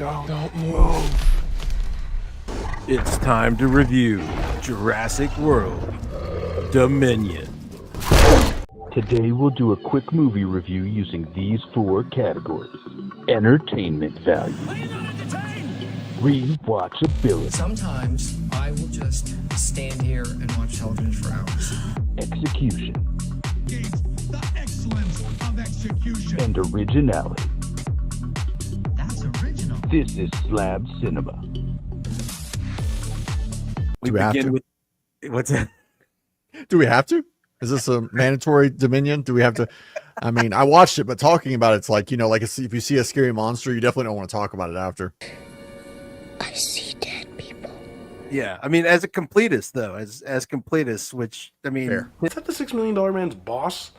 Don't move. It's time to review Jurassic World Dominion. Today we'll do a quick movie review using these 4 categories. Entertainment value. Rewatchability. Sometimes I will just stand here and watch television for hours. Execution. The excellence of execution. And originality. That's original. This is Slabbed Cinema. We Do we have begin to? with what's that? Do we have to? Is this a mandatory Dominion? Do we have to? I mean, I watched it, but talking about it's like, you know, like if you see a scary monster, you definitely don't want to talk about it after. I see dead people. Yeah, I mean, as a completist though, as completist, which I mean, Fair. Is that the $6 million man's boss?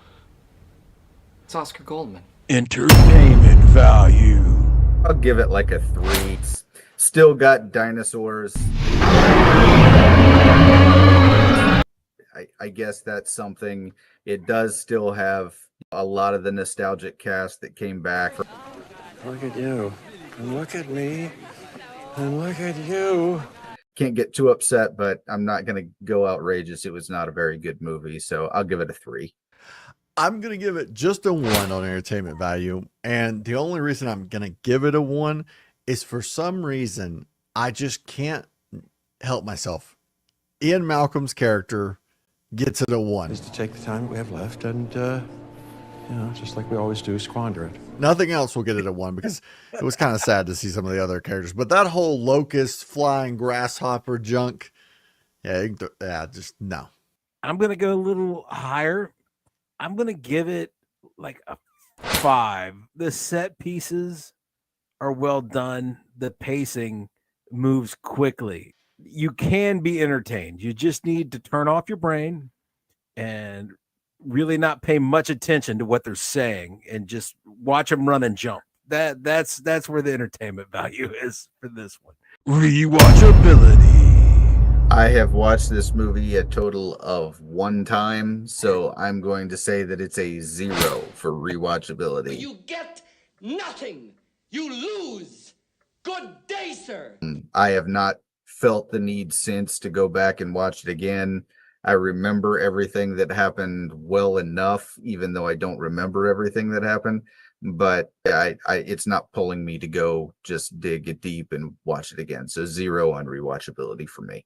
It's Oscar Goldman. entertainment value. I'll give it like a 3. It's still got dinosaurs. I guess that's something. It does still have a lot of the nostalgic cast that came back. Look at you, and look at me, and look at you. Can't get too upset, but I'm not going to go outrageous. It was not a very good movie, so I'll give it a 3. I'm going to give it just a 1 on entertainment value. And the only reason I'm going to give it a 1 is for some reason, I just can't help myself. Ian Malcolm's character gets it a 1. Is to take the time that we have left and, you know, just like we always do, squander it. Nothing else will get it a 1 because it was kind of sad to see some of the other characters. But that whole locust, flying grasshopper junk, just no. I'm gonna go a little higher. I'm gonna give it like a 5. The set pieces are well done. The pacing moves quickly. You can be entertained. You just need to turn off your brain and really not pay much attention to what they're saying and just watch them run and jump. That's where the entertainment value is for this one. Rewatchability. I have watched this movie a total of 1 time, so I'm going to say that it's a 0 for rewatchability. You get nothing. You lose. Good day, sir. I have not felt the need since to go back and watch it again. I remember everything that happened well enough, even though I don't remember everything that happened. But it's not pulling me to go just dig it deep and watch it again. So 0 on rewatchability for me.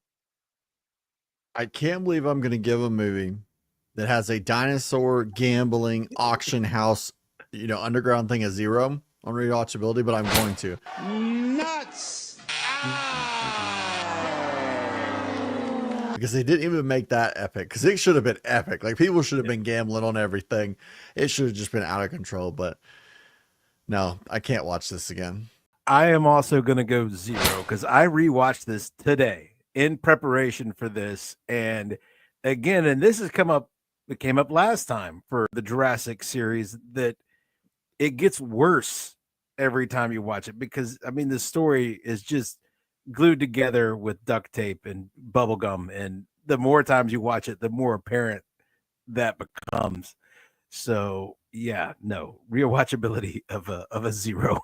I can't believe I'm going to give a movie that has a dinosaur gambling auction house, underground thing a 0 on rewatchability, but I'm going to. Nuts! Because they didn't even make that epic. Because it should have been epic. Like, people should have been gambling on everything. It should have just been out of control. But no, I can't watch this again. I am also going to go 0 because I rewatched this today in preparation for this. And again, and this has come up, it came up last time for the Jurassic series, that it gets worse every time you watch it. Because, I mean, the story is just glued together with duct tape and bubble gum, and the more times you watch it, the more apparent that becomes. So yeah, no, rewatchability of a 0.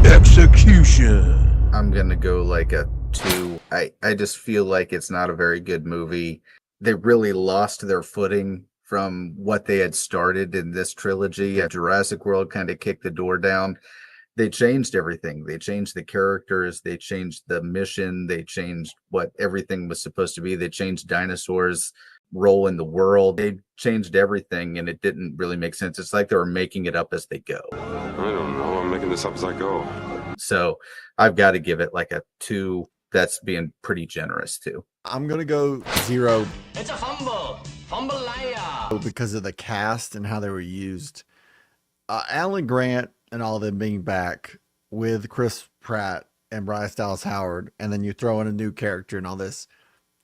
Execution. I'm gonna go like a 2. I just feel like it's not a very good movie. They really lost their footing from what they had started in this trilogy. Jurassic World kind of kicked the door down. They changed everything. They changed the characters. They changed the mission. They changed what everything was supposed to be. They changed dinosaurs' role in the world. They changed everything, and it didn't really make sense. It's like they were making it up as they go. I don't know. I'm making this up as I go. So I've got to give it like a 2. That's being pretty generous too. I'm going to go 0. It's a fumble. Fumble liar. Because of the cast and how they were used. Alan Grant and all of them being back with Chris Pratt and Bryce Dallas Howard, and then you throw in a new character and all this,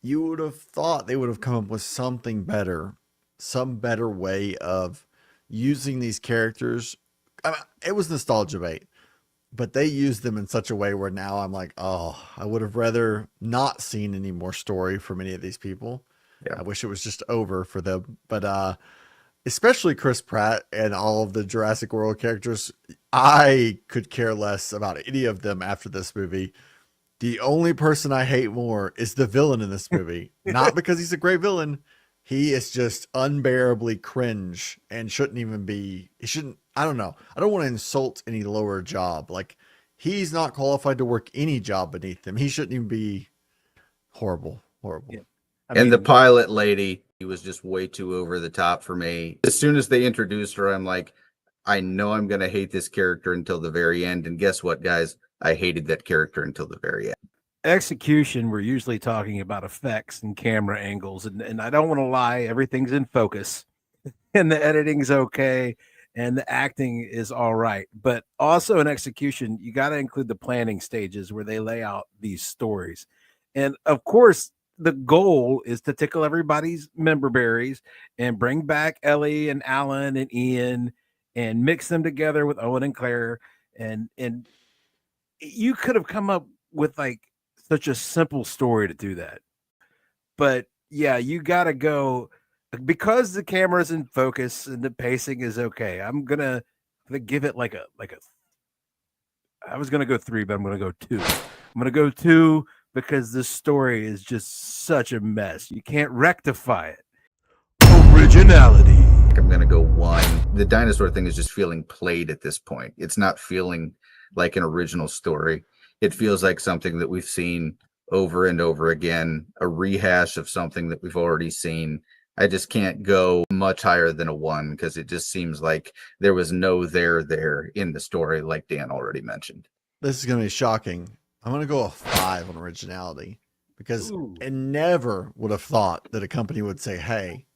you would have thought they would have come up with something better, some better way of using these characters. I mean, it was nostalgia bait, but they used them in such a way where now I'm like, oh, I would have rather not seen any more story from any of these people. Yeah. I wish it was just over for them, but especially Chris Pratt and all of the Jurassic World characters. I could care less about any of them after this movie. The only person I hate more is the villain in this movie. Not because he's a great villain. He is just unbearably cringe and shouldn't even be. He shouldn't. I don't know. I don't want to insult any lower job. Like, he's not qualified to work any job beneath him. He shouldn't even be. Horrible. Yeah. And the pilot lady, he was just way too over the top for me. As soon as they introduced her, I'm like, I know I'm going to hate this character until the very end. And guess what, guys? I hated that character until the very end. Execution, we're usually talking about effects and camera angles. And I don't want to lie, everything's in focus and the editing's okay and the acting is all right. But also in execution, you got to include the planning stages where they lay out these stories. And of course, the goal is to tickle everybody's member berries and bring back Ellie and Alan and Ian and mix them together with Owen and Claire. And you could have come up with like such a simple story to do that. But yeah, you got to go because the camera's in focus and the pacing is okay. I'm gonna give it like a. I was gonna go 3, but I'm gonna go 2. I'm gonna go 2 because this story is just such a mess. You can't rectify it. Originality. I'm gonna go 1. The dinosaur thing is just feeling played at this point. It's not feeling like an original story. It feels like something that we've seen over and over again, a rehash of something that we've already seen. I just can't go much higher than a 1 because it just seems like there was no there in the story, like Dan already mentioned. This is going to be shocking. I'm going to go a 5 on originality because I never would have thought that a company would say, hey,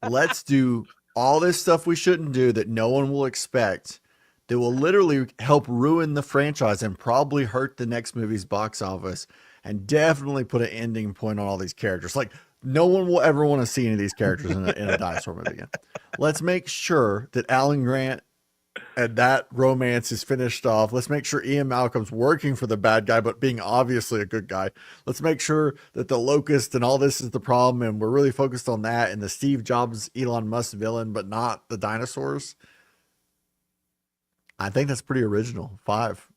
let's do all this stuff we shouldn't do that no one will expect that will literally help ruin the franchise and probably hurt the next movie's box office and definitely put an ending point on all these characters. Like, no one will ever want to see any of these characters in a dinosaur movie again. Let's make sure that Alan Grant and that romance is finished off. Let's make sure Ian Malcolm's working for the bad guy, but being obviously a good guy. Let's make sure that the locust and all this is the problem, and we're really focused on that and the Steve Jobs, Elon Musk villain, but not the dinosaurs. I think that's pretty original. 5.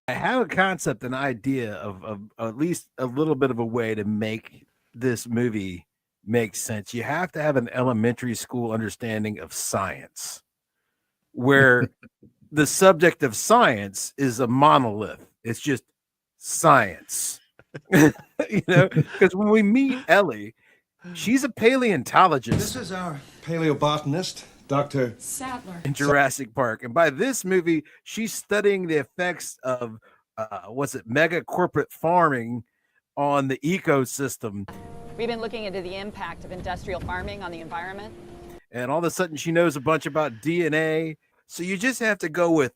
I have a concept, an idea of at least a little bit of a way to make this movie make sense. You have to have an elementary school understanding of science, where the subject of science is a monolith. It's just science, you know, because when we meet Ellie, she's a paleontologist. This is our paleobotanist, Dr. Sattler. In Jurassic Park. And by this movie, she's studying the effects of mega corporate farming on the ecosystem. We've been looking into the impact of industrial farming on the environment. And all of a sudden she knows a bunch about DNA. So you just have to go with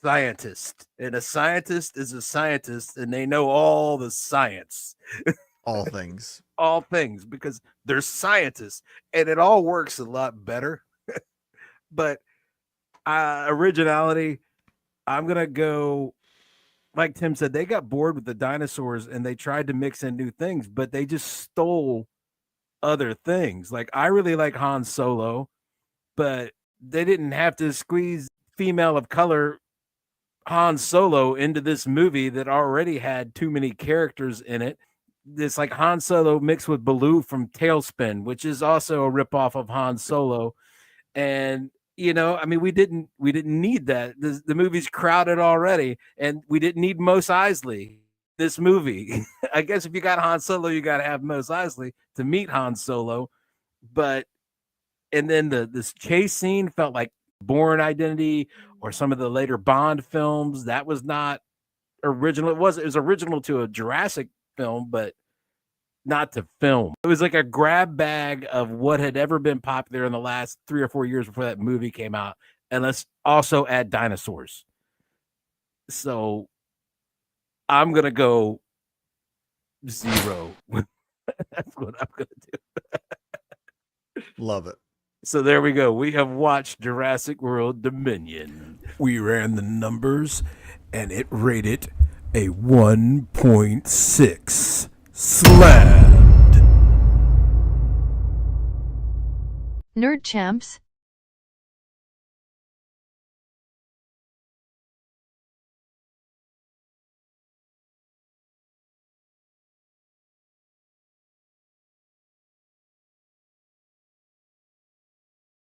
scientist. And a scientist is a scientist, and they know all the science. All things. All things, because they're scientists. And it all works a lot better. But originality, I'm going to go, like Tim said, they got bored with the dinosaurs and they tried to mix in new things, but they just stole other things. Like, I really like Han Solo, but they didn't have to squeeze female of color Han Solo into this movie that already had too many characters in it. It's like Han Solo mixed with Baloo from Tailspin, which is also a ripoff of Han Solo. And you know, I mean, we didn't need that. The movie's crowded already, and we didn't need Mos Eisley. This movie, I guess, if you got Han Solo, you got to have Mos Eisley to meet Han Solo. But and then this chase scene felt like Bourne Identity or some of the later Bond films. That was not original. It was original to a Jurassic film, but not to film. It was like a grab bag of what had ever been popular in the last 3 or 4 years before that movie came out. And let's also add dinosaurs. So I'm going to go 0. That's what I'm going to do. Love it. So there we go. We have watched Jurassic World Dominion. We ran the numbers and it rated a 1.6. Slabbed. Nerd champs,